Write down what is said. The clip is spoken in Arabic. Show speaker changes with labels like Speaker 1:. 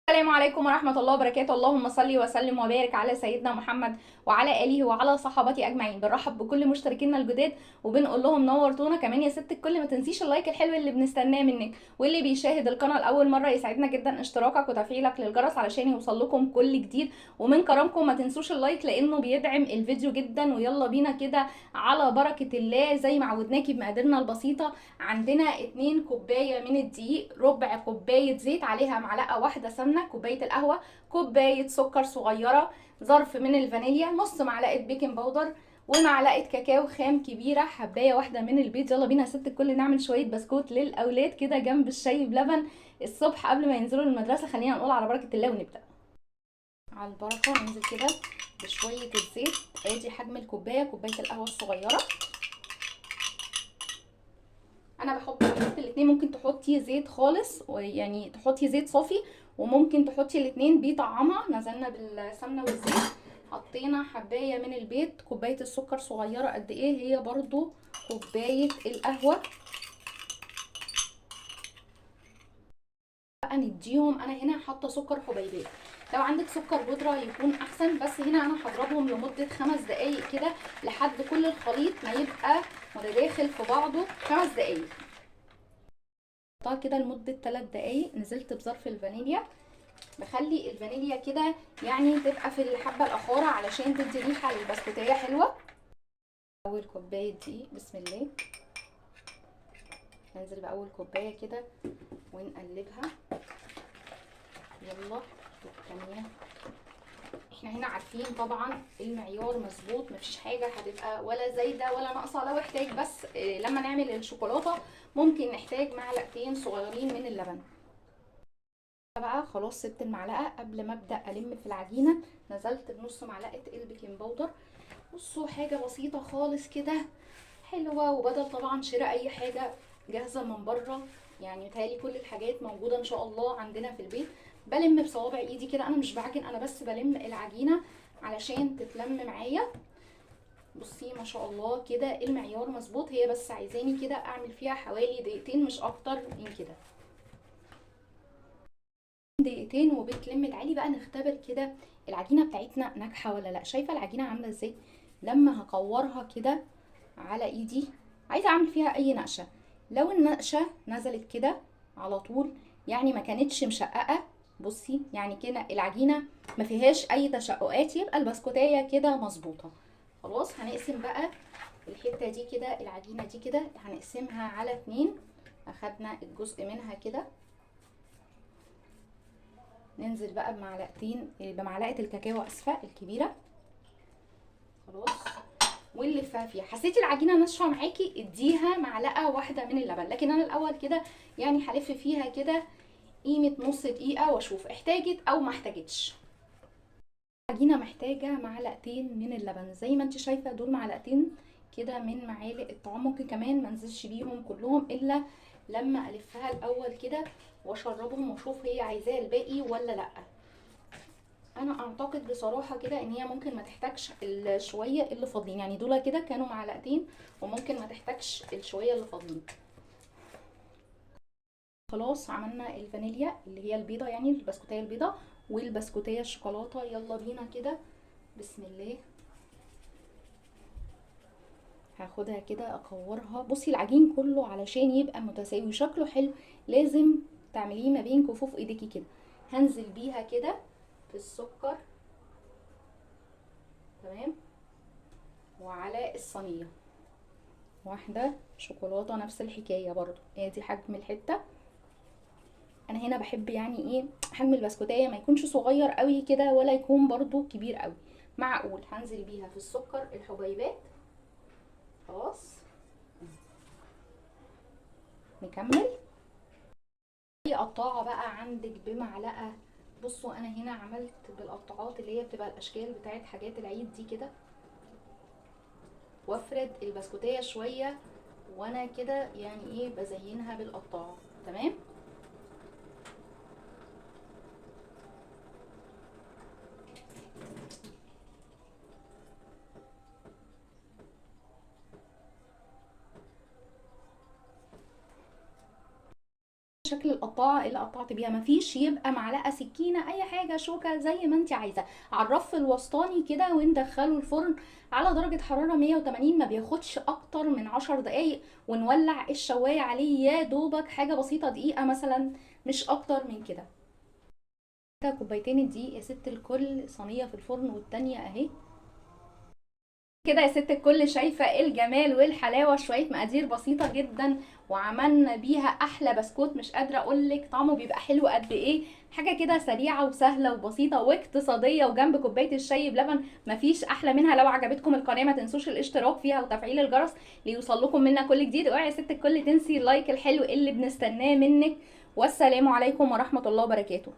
Speaker 1: السلام عليكم ورحمة الله وبركاته. اللهم صل وسلم وبارك على سيدنا محمد وعلى آله وعلى صحابته أجمعين. بنرحب بكل مشتركينا الجداد وبنقول لهم نورتونا. كمان يا ست الكل ما تنسيش اللايك الحلو اللي بنستناه منك، واللي بيشاهد القناة لأول مرة يسعدنا جدا اشتراكك وتفعيلك للجرس علشان يوصل لكم كل جديد. ومن كرمكم ما تنسوش اللايك لأنه بيدعم الفيديو جدا. ويلا بينا كده على بركة الله زي ما عودناكي بمقاديرنا البسيطة. عندنا 2 كوباية من الدقيق، ربع كوباية زيت، عليها معلقة واحدة سمنة، كوباية القهوة، كوباية سكر صغيرة، ظرف من الفانيليا، نص معلقة بيكنج باودر، ومعلقة كاكاو خام كبيرة، حباية واحدة من البيض. يلا بينا يا ست الكل نعمل شوية بسكوت للأولاد كده جنب الشاي بلبن الصبح قبل ما ينزلوا المدرسة. خلينا نقول على بركة الله ونبدأ. على البركة ننزل كده بشوية الزيت. ادي حجم الكوباية، كوباية القهوة الصغيرة. انا بحط الاتنين، ممكن تحطي زيت خالص ويعني تحطي زيت صافي، وممكن تحطي الاتنين بيطعمها. نزلنا بالسمنه والزيت، حطينا حبايه من البيض، كوبايه السكر صغيره قد ايه هي برضو كوبايه القهوه. بقى نديهم، انا هنا حاطه سكر حبيبات، لو عندك سكر بودره يكون احسن، بس هنا انا هضربهم لمده 5 دقايق كده لحد كل الخليط ما يبقى متداخل في بعضه. 5 دقايق كده لمدة 3 دقايق. نزلت بظرف الفانيليا، بخلي الفانيليا كده يعني تبقى في الحبة الأخارة علشان تدي ريحة للبسكوتية حلوة. أول كوباية دي بسم الله، ننزل بأول كوباية كده ونقلبها. يلا والتانية. احنا هنا عارفين طبعا المعيار مظبوط، مفيش حاجة هتبقى ولا زايدة ولا ناقصة. لو احتاج بس لما نعمل الشوكولاتة ممكن نحتاج معلقتين صغيرين من اللبن. بقى خلاص سبت المعلقه. قبل ما ابدا الم في العجينه نزلت بنص معلقه البيكنج باودر. بصوا حاجه بسيطه خالص كده حلوه، وبدل طبعا شراء اي حاجه جاهزه من بره، يعني متهيألي كل الحاجات موجوده ان شاء الله عندنا في البيت. بلم بصوابع ايدي كده، انا مش بعجن، انا بس بلم العجينه علشان تتلم معايا. بصي ما شاء الله كده المعيار مظبوط، هي بس عايزاني كده اعمل فيها حوالي دقيقتين مش اكتر من كده. دقيقتين وبتلم. تعالي بقى نختبر كده العجينه بتاعتنا ناجحه ولا لا. شايفه العجينه عامله ازاي؟ لما هكورها كده على ايدي عايزه اعمل فيها اي نقشه، لو النقشه نزلت كده على طول يعني ما كانتش مشققه، بصي يعني كده العجينه ما فيهاش اي تشققات، يبقى البسكوتيه كده مظبوطه. خلاص هنقسم بقى الحته دي كده، العجينه دي كده هنقسمها على 2. اخدنا الجزء منها كده، ننزل بقى بمعلقه الكاكاو اسفه الكبيره. خلاص ونلفها فيها. حسيتي العجينه ناشفه معاكي اديها معلقه واحده من اللبن، لكن انا الاول كده يعني هلف فيها كده قيمه نص دقيقه واشوف احتاجت او ما احتاجتش. العجينه محتاجه معلقتين من اللبن، زي ما انت شايفه دول معلقتين كده من معالق الطعام. ممكن كمان ما انزلش بيهم كلهم الا لما الفها الاول كده واشربهم واشوف هي عايزاه الباقي ولا لا. انا اعتقد بصراحه كده ان هي ممكن ما تحتاجش الشويه اللي فاضلين، يعني دول كده كانوا معلقتين وممكن ما تحتاجش الشويه اللي فاضلين. خلاص عملنا الفانيليا اللي هي البيضه، يعني البسكوتيه البيضه والبسكوتيه الشوكولاته. يلا بينا كده بسم الله. هاخدها كده اكورها. بصي العجين كله علشان يبقى متساوي وشكله حلو لازم تعمليه ما بين كفوف ايديكي كده. هنزل بيها كده في السكر، تمام، وعلى الصينيه. واحدة شوكولاتة نفس الحكاية برضو، ادي حجم الحتة. انا هنا بحب يعني ايه حجم البسكوتية ما يكونش صغير قوي كده ولا يكون برضو كبير قوي، معقول. هنزل بيها في السكر الحبيبات. خلاص نكمل. في قطاعة بقى عندك بمعلقة. بصوا انا هنا عملت بالقطاعات اللي هي بتبقى الاشكال بتاعت حاجات العيد دي كده، وافرد البسكوتية شوية وانا كده يعني ايه بزينها بالقطاعة. تمام. شكل القطاعه اللي قطعت بيها، مفيش يبقى معلقه، سكينه، اي حاجه، شوكه، زي ما انت عايزه. على الرف الوسطاني كده، وندخله الفرن على درجه حراره 180، ما بياخدش اكتر من 10 دقايق. ونولع الشوايه عليه يا دوبك حاجه بسيطه، دقيقه مثلا، مش اكتر من كده. كوبايتين الدقيق يا ست الكل، صينيه في الفرن والتانيه اهي. كده يا ست الكل، شايفه الجمال والحلاوه، شويه مقادير بسيطه جدا وعملنا بيها احلى بسكوت. مش قادره اقولك طعمه بيبقى حلو قد ايه. حاجه كده سريعه وسهله وبسيطه واقتصاديه، وجنب كوبايه الشاي بلبن مفيش احلى منها. لو عجبتكم القناه ما تنسوش الاشتراك فيها وتفعيل الجرس ليوصل لكم منا كل جديد. اوعي يا ست الكل تنسي اللايك الحلو اللي بنستناه منك. والسلام عليكم ورحمه الله وبركاته.